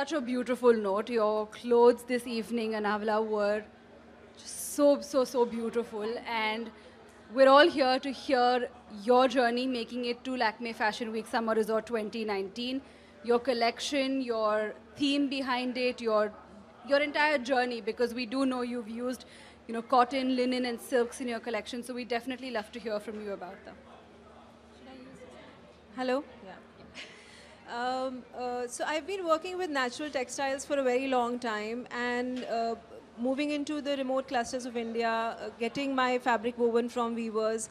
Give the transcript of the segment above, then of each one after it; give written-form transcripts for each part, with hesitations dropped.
such a beautiful note. Your clothes this evening, Anavila, were just so beautiful. And we're all here to hear your journey making it to Lakme Fashion Week Summer Resort 2019. Your collection, your theme behind it, your entire journey, because we do know you've used, cotton, linen, and silks in your collection. So we definitely love to hear from you about them. Hello. Yeah. So I've been working with natural textiles for a very long time, and moving into the remote clusters of India, getting my fabric woven from weavers.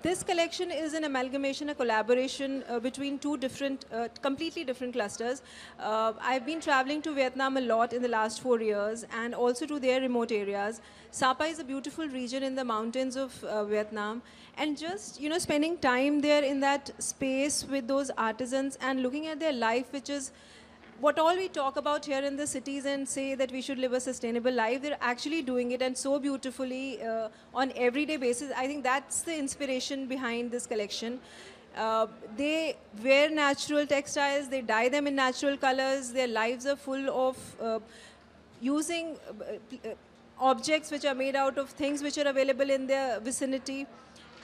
This collection is an amalgamation, a collaboration between two different, completely different clusters. I've been traveling to Vietnam a lot in the last 4 years, and also to their remote areas. Sapa is a beautiful region in the mountains of Vietnam, and just spending time there in that space with those artisans and looking at their life, which is what all we talk about here in the cities and say that we should live a sustainable life. They're actually doing it, and so beautifully on everyday basis. I think that's the inspiration behind this collection. They wear natural textiles, they dye them in natural colors. Their lives are full of using objects which are made out of things which are available in their vicinity.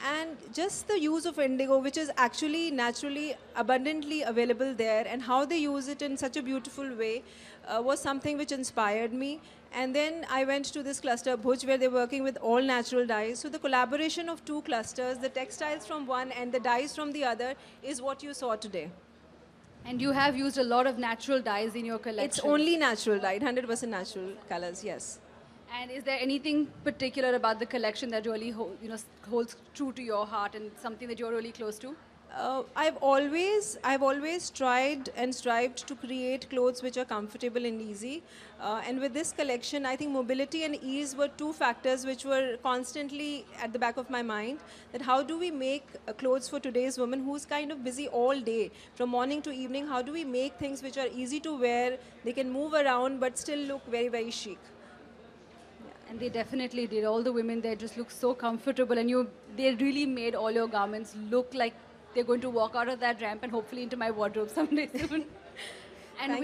And just the use of indigo, which is actually naturally abundantly available there, and how they use it in such a beautiful way was something which inspired me. And then I went to this cluster, Bhuj, where they're working with all natural dyes. So the collaboration of two clusters, the textiles from one and the dyes from the other, is what you saw today. And you have used a lot of natural dyes in your collection. It's only natural dyed, 100% natural colors, yes. And is there anything particular about the collection that really holds true to your heart and something that you're really close to? I've always tried and strived to create clothes which are comfortable and easy. And with this collection, I think mobility and ease were two factors which were constantly at the back of my mind. That how do we make clothes for today's woman who's kind of busy all day, from morning to evening? How do we make things which are easy to wear, they can move around but still look very, very chic? And they definitely did. All the women there just look so comfortable, and they really made all your garments look like they're going to walk out of that ramp and hopefully into my wardrobe someday soon. And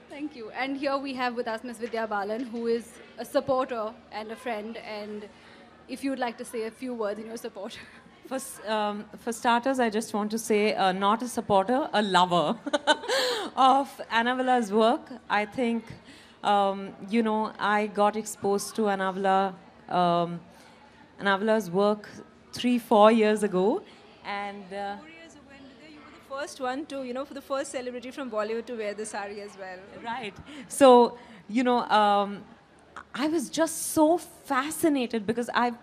Thank you. And here we have with us Miss Vidya Balan, who is a supporter and a friend. And if you'd like to say a few words in your support. For starters, I just want to say not a supporter, a lover of Anavila's work. I think I got exposed to Anavila's work 3-4 years ago, and 4 years ago, and you were the first one to, for the first celebrity from Bollywood to wear the sari as well. Right. So, I was just so fascinated because I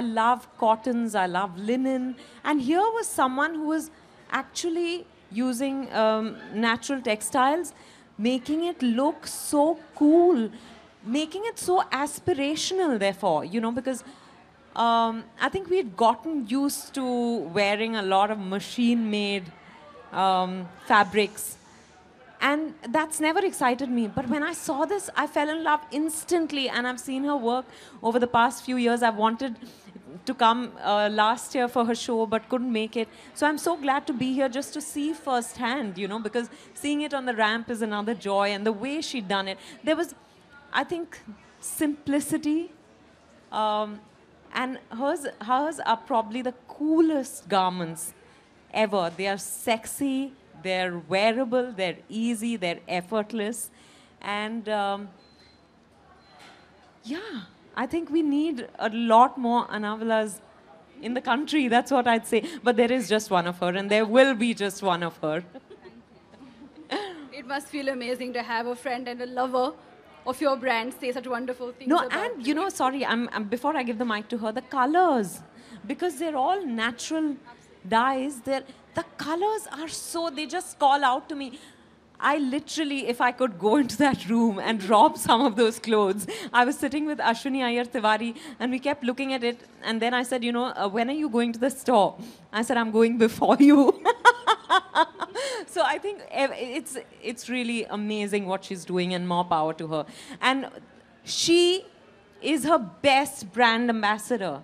love cottons, I love linen, and here was someone who was actually using natural textiles, making it look so cool, making it so aspirational, therefore, because I think we'd gotten used to wearing a lot of machine-made fabrics, and that's never excited me. But when I saw this, I fell in love instantly, and I've seen her work over the past few years. I've wanted to come last year for her show, but couldn't make it. So I'm so glad to be here just to see firsthand, because seeing it on the ramp is another joy. And the way she'd done it, there was, I think, simplicity. And hers are probably the coolest garments ever. They are sexy, they're wearable, they're easy, they're effortless. And yeah. I think we need a lot more Anavilas in the country. That's what I'd say. But there is just one of her, and there will be just one of her. It must feel amazing to have a friend and a lover of your brand say such wonderful things. No, and sorry, before I give the mic to her, the colors, because they're all natural dyes. The colors are so, they just call out to me. I literally, if I could go into that room and rob some of those clothes. I was sitting with Ashwini Iyer Tiwari, and we kept looking at it. And then I said, when are you going to the store? I said, I'm going before you. So I think it's really amazing what she's doing, and more power to her. And she is her best brand ambassador.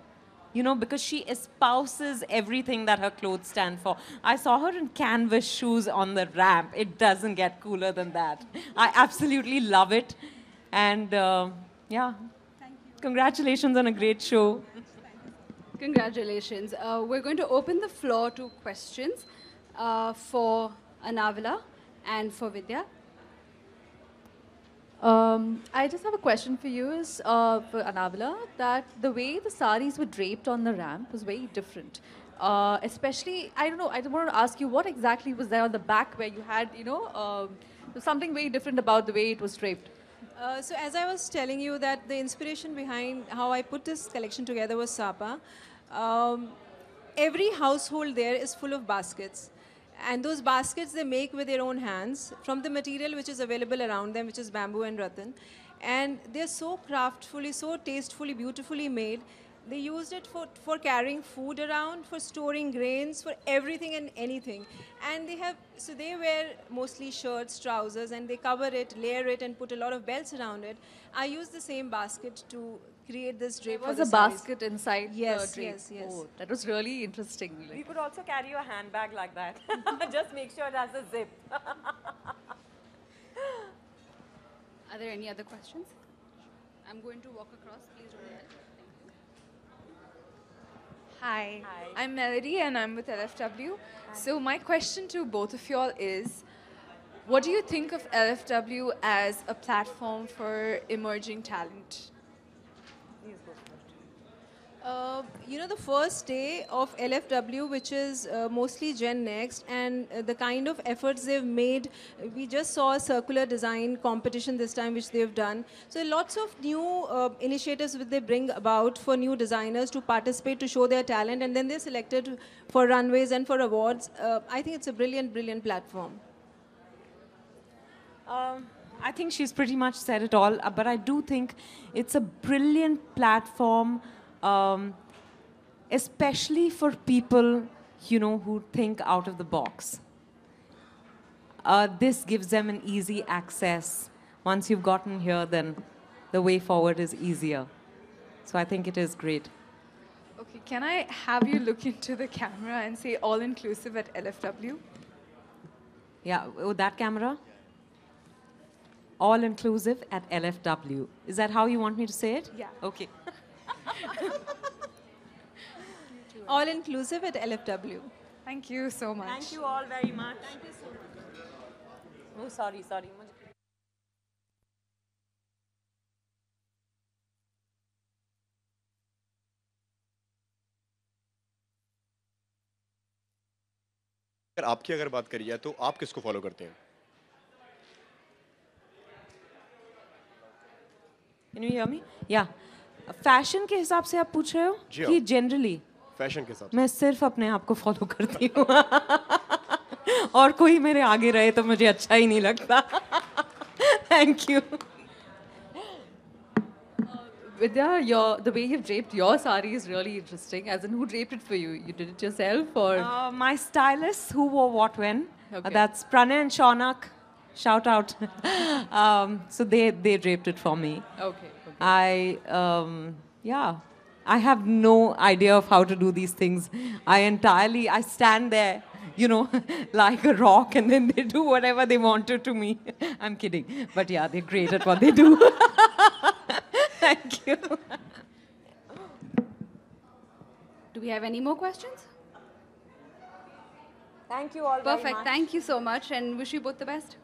you know, because she espouses everything that her clothes stand for. I saw her in canvas shoes on the ramp. It doesn't get cooler than that. I absolutely love it. And yeah, congratulations on a great show. Congratulations. We're going to open the floor to questions for Anavila and for Vidya. I just have a question for you is for Anavila, that the way the saris were draped on the ramp was very different. Especially, I don't know, I wanted to ask you what exactly was there on the back where you had, something very different about the way it was draped. So as I was telling you that the inspiration behind how I put this collection together was Sapa. Every household there is full of baskets. And those baskets they make with their own hands from the material which is available around them, which is bamboo and rattan. And they're so craftfully, so tastefully, beautifully made. They used it for carrying food around, for storing grains, for everything and anything. And they wear mostly shirts, trousers, and they cover it, layer it, and put a lot of belts around it. I used the same basket to create this drape. There was a basket inside the drape. Yes. Oh, that was really interesting. You could also carry a handbag like that. Just make sure it has a zip. Are there any other questions? I'm going to walk across. Please don't help. Hi. I'm Melody and I'm with LFW. So my question to both of y'all is, what do you think of LFW as a platform for emerging talent? The first day of LFW, which is mostly Gen Next, and the kind of efforts they've made, we just saw a circular design competition this time, which they've done. So lots of new initiatives which they bring about for new designers to participate, to show their talent, and then they're selected for runways and for awards. I think it's a brilliant, brilliant platform. I think she's pretty much said it all, but I do think it's a brilliant platform, especially for people, who think out of the box. This gives them an easy access. Once you've gotten here, then the way forward is easier. So I think it is great. Okay, can I have you look into the camera and say all-inclusive at LFW? Yeah, that camera? All-inclusive at LFW. Is that how you want me to say it? Yeah. Okay. All inclusive at LFW. Thank you so much. Thank you all very much. Thank you so much. Oh, sorry. अगर आपकी अगर बात करी जाए तो आप किसको follow करते हैं? Can you hear me? Yeah. Fashion के हिसाब से आप पूछ रहे हो कि जनरली फैशन के हिसाब से मैं सिर्फ अपने आप को फॉलो करती हूँ और कोई मेरे आगे रहे तो मुझे अच्छा ही नहीं लगता. Thank you. Vidya, the way you've draped your sari is really interesting. As in, who draped it for you? You did it yourself, or My stylists who wore what when. Okay. That's Pranay and Shaunak. Shout out. So they draped it for me. okay. I have no idea of how to do these things. I stand there, like a rock, and then they do whatever they want to me. I'm kidding. But yeah, they're great at what they do. Thank you. Do we have any more questions? Thank you all very much. Perfect. Thank you so much and wish you both the best.